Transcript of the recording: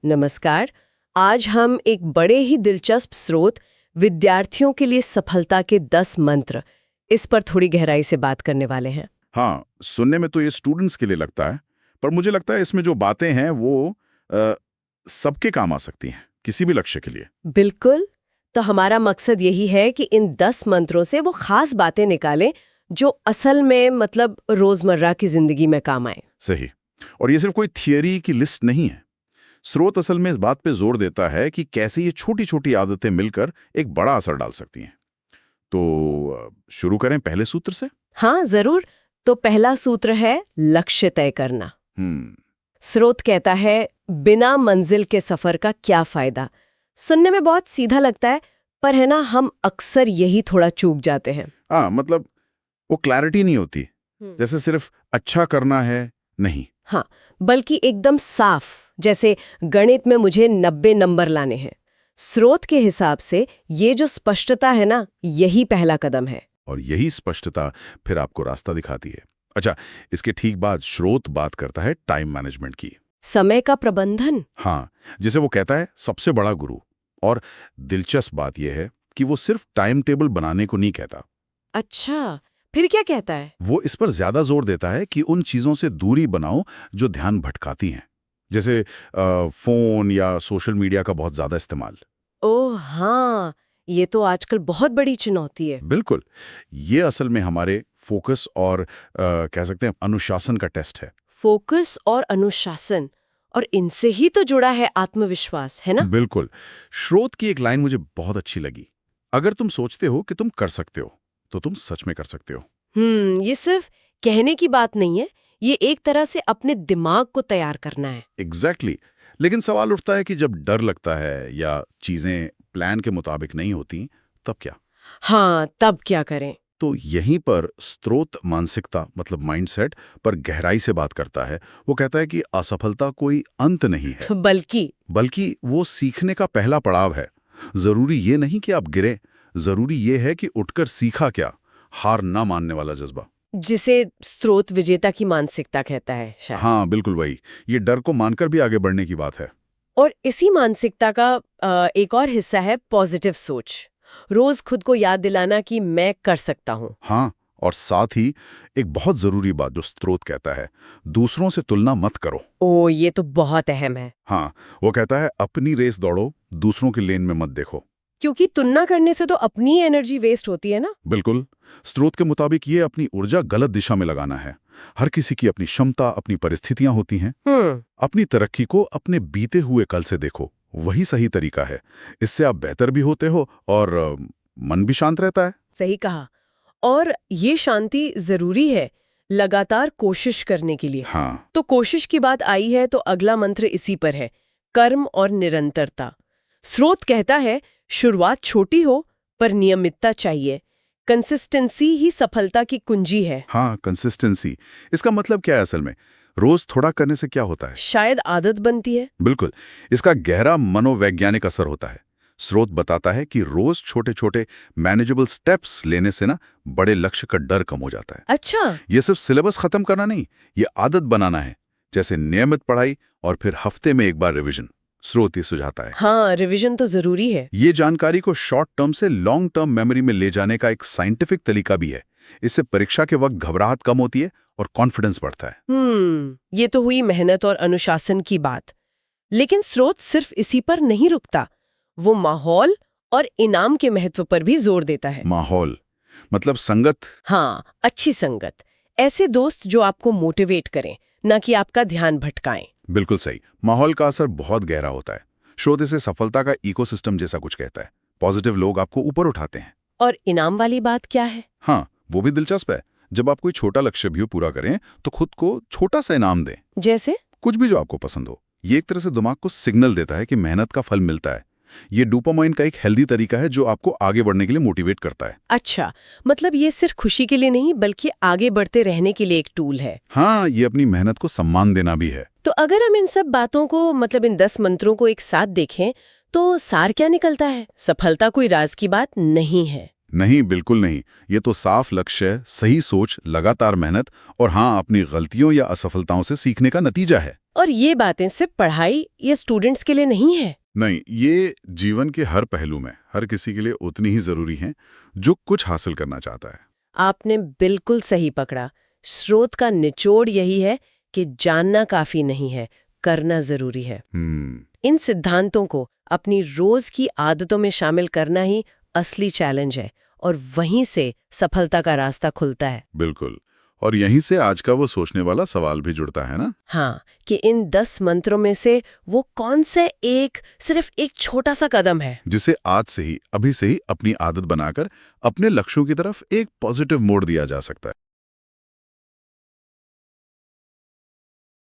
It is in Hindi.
नमस्कार। आज हम एक बड़े ही दिलचस्प स्रोत विद्यार्थियों के लिए सफलता के 10 मंत्र इस पर थोड़ी गहराई से बात करने वाले हैं। हाँ, सुनने में तो ये स्टूडेंट्स के लिए लगता है, पर मुझे लगता है इसमें जो बातें हैं वो अ, सबके काम आ सकती हैं, किसी भी लक्ष्य के लिए। बिल्कुल। तो हमारा मकसद यही है कि इन 10 मंत्रों से वो खास बातें निकालें जो असल में मतलब रोजमर्रा की जिंदगी में काम आए। सही। और ये सिर्फ कोई थियरी की लिस्ट नहीं है। स्रोत असल में इस बात पे जोर देता है कि कैसे ये छोटी-छोटी आदतें मिलकर एक बड़ा असर डाल सकती हैं। तो शुरू करें पहले सूत्र से? हाँ, जरूर। तो पहला सूत्र है लक्ष्य तय करना। हम्म, स्रोत कहता है बिना मंजिल के सफर का क्या फायदा। सुनने में बहुत सीधा लगता है, पर है ना, हम अक्सर यही थोड़ा चूक जाते हैं। हाँ, मतलब वो क्लैरिटी नहीं होती। जैसे सिर्फ अच्छा करना है, नहीं। हाँ, बल्कि एकदम साफ, जैसे गणित में मुझे 90 नंबर लाने हैं। स्रोत के हिसाब से ये जो स्पष्टता है ना, यही पहला कदम है। और यही स्पष्टता फिर आपको रास्ता दिखाती है। अच्छा, इसके ठीक बाद स्रोत बात करता है टाइम मैनेजमेंट की। समय का प्रबंधन। हाँ, जिसे वो कहता है सबसे बड़ा गुरु। और दिलचस्प बात यह है कि वो सिर्फ टाइम टेबल बनाने को नहीं कहता। अच्छा, फिर क्या कहता है? वो इस पर ज्यादा जोर देता है कि उन चीजों से दूरी बनाओ जो ध्यान भटकाती हैं, जैसे फोन या सोशल मीडिया का बहुत ज्यादा इस्तेमाल। ओह हाँ, ये तो आजकल बहुत बड़ी चुनौती है। बिल्कुल, ये असल में हमारे फोकस और कह सकते हैं अनुशासन का टेस्ट है। फोकस और अनुशासन, और इनसे ही तो जुड़ा है आत्मविश्वास, है ना? बिल्कुल। स्रोत की एक लाइन मुझे बहुत अच्छी लगी। अगर तुम सोचते हो कि तुम कर सकते हो, तो तुम सच में कर सकते हो। ये सिर्फ कहने की बात नहीं है, ये एक तरह से अपने दिमाग को तैयार करना है। एग्जैक्टली। लेकिन सवाल उठता है कि जब डर लगता है या चीजें प्लान के मुताबिक नहीं होती, तब क्या? हाँ, तब क्या करें? तो यहीं पर स्रोत मानसिकता मतलब माइंडसेट पर गहराई से बात करता है। वो कहता है कि असफलता कोई अंत नहीं है, बल्कि वो सीखने का पहला पड़ाव है। जरूरी ये नहीं कि आप गिरे, जरूरी ये है कि उठकर सीखा क्या। हार ना मानने वाला जज्बा। जिसे स्रोत विजेता की मानसिकता कहता है शायद। हाँ, बिल्कुल वही। ये डर को मानकर भी आगे बढ़ने की बात है। और इसी मानसिकता का एक और हिस्सा है पॉजिटिव सोच। रोज खुद को याद दिलाना कि मैं कर सकता हूँ। हाँ, और साथ ही एक बहुत जरूरी बात जो स्रोत कहता है, दूसरों से तुलना मत करो। ओ, ये तो बहुत अहम है। हाँ, वो कहता है अपनी रेस दौड़ो, दूसरों की लेन में मत देखो। क्योंकि तुलना करने से तो अपनी एनर्जी वेस्ट होती है ना। बिल्कुल। स्रोत के मुताबिक ये अपनी ऊर्जा गलत दिशा में लगाना है। हर किसी की अपनी क्षमता, अपनी परिस्थितियां होती हैं। अपनी तरक्की को अपने बीते हुए कल से देखो, वही सही तरीका है। इससे आप बेहतर भी होते हो और मन भी शांत रहता है। सही कहा। और ये शांति जरूरी है लगातार कोशिश करने के लिए। हाँ, तो कोशिश की बात आई है तो अगला मंत्र इसी पर है, कर्म और निरंतरता। स्रोत कहता है शुरुआत छोटी हो पर नियमितता चाहिए। कंसिस्टेंसी ही सफलता की कुंजी है। हाँ, कंसिस्टेंसी। इसका मतलब क्या है असल में? रोज थोड़ा करने से क्या होता है? शायद आदत बनती है। बिल्कुल। इसका गहरा मनोवैज्ञानिक असर होता है। स्रोत बताता है कि रोज छोटे छोटे मैनेजेबल स्टेप्स लेने से ना बड़े लक्ष्य का डर कम हो जाता है। अच्छा। ये सिर्फ सिलेबस खत्म करना नहीं, ये आदत बनाना है, जैसे नियमित पढ़ाई और फिर हफ्ते में एक बार रिवीजन। स्रोत ये सुझाता है। हाँ, रिवीजन तो जरूरी है। ये जानकारी को शॉर्ट टर्म से लॉन्ग टर्म मेमोरी में ले जाने का एक साइंटिफिक तरीका भी है। इससे परीक्षा के वक्त घबराहट कम होती है और कॉन्फिडेंस बढ़ता है। ये तो हुई मेहनत और अनुशासन की बात। लेकिन स्रोत सिर्फ इसी पर नहीं रुकता, वो माहौल और इनाम के महत्व पर भी जोर देता है। माहौल मतलब संगत। हाँ, अच्छी संगत। ऐसे दोस्त जो आपको मोटिवेट करें, ना कि आपका ध्यान भटकाएं। बिल्कुल सही। माहौल का असर बहुत गहरा होता है। स्रोत इसे सफलता का इकोसिस्टम जैसा कुछ कहता है। पॉजिटिव लोग आपको ऊपर उठाते हैं। और इनाम वाली बात क्या है? हाँ, वो भी दिलचस्प है। जब आप कोई छोटा लक्ष्य भी पूरा करें तो खुद को छोटा सा इनाम दें। जैसे? कुछ भी जो आपको पसंद हो। ये एक तरह से दिमाग को सिग्नल देता है कि मेहनत का फल मिलता है। ये डोपामाइन का एक हेल्दी तरीका है जो आपको आगे बढ़ने के लिए मोटिवेट करता है। अच्छा, मतलब ये सिर्फ खुशी के लिए नहीं बल्कि आगे बढ़ते रहने के लिए एक टूल है। हाँ, ये अपनी मेहनत को सम्मान देना भी है। तो अगर हम इन सब बातों को मतलब इन 10 मंत्रों को एक साथ देखें तो सार क्या निकलता है? सफलता कोई राज की बात नहीं है। नहीं, बिल्कुल नहीं। ये तो साफ लक्ष्य, सही सोच, लगातार मेहनत और हाँ, अपनी गलतियों या असफलताओं से सीखने का नतीजा है। और ये बातें सिर्फ पढ़ाई या स्टूडेंट्स के लिए नहीं है। नहीं, ये जीवन के हर पहलू में हर किसी के लिए उतनी ही जरूरी है जो कुछ हासिल करना चाहता है। आपने बिल्कुल सही पकड़ा। स्रोत का निचोड़ यही है कि जानना काफी नहीं है, करना जरूरी है। इन सिद्धांतों को अपनी रोज की आदतों में शामिल करना ही असली चैलेंज है और वहीं से सफलता का रास्ता खुलता है। बिल्कुल। और यहीं से आज का वो सोचने वाला सवाल भी जुड़ता है ना। हाँ, कि इन 10 मंत्रों में से वो कौन से सिर्फ एक छोटा सा कदम है जिसे आज से ही, अभी से ही अपनी आदत बनाकर अपने लक्ष्यों की तरफ एक पॉजिटिव मोड़ दिया जा सकता है।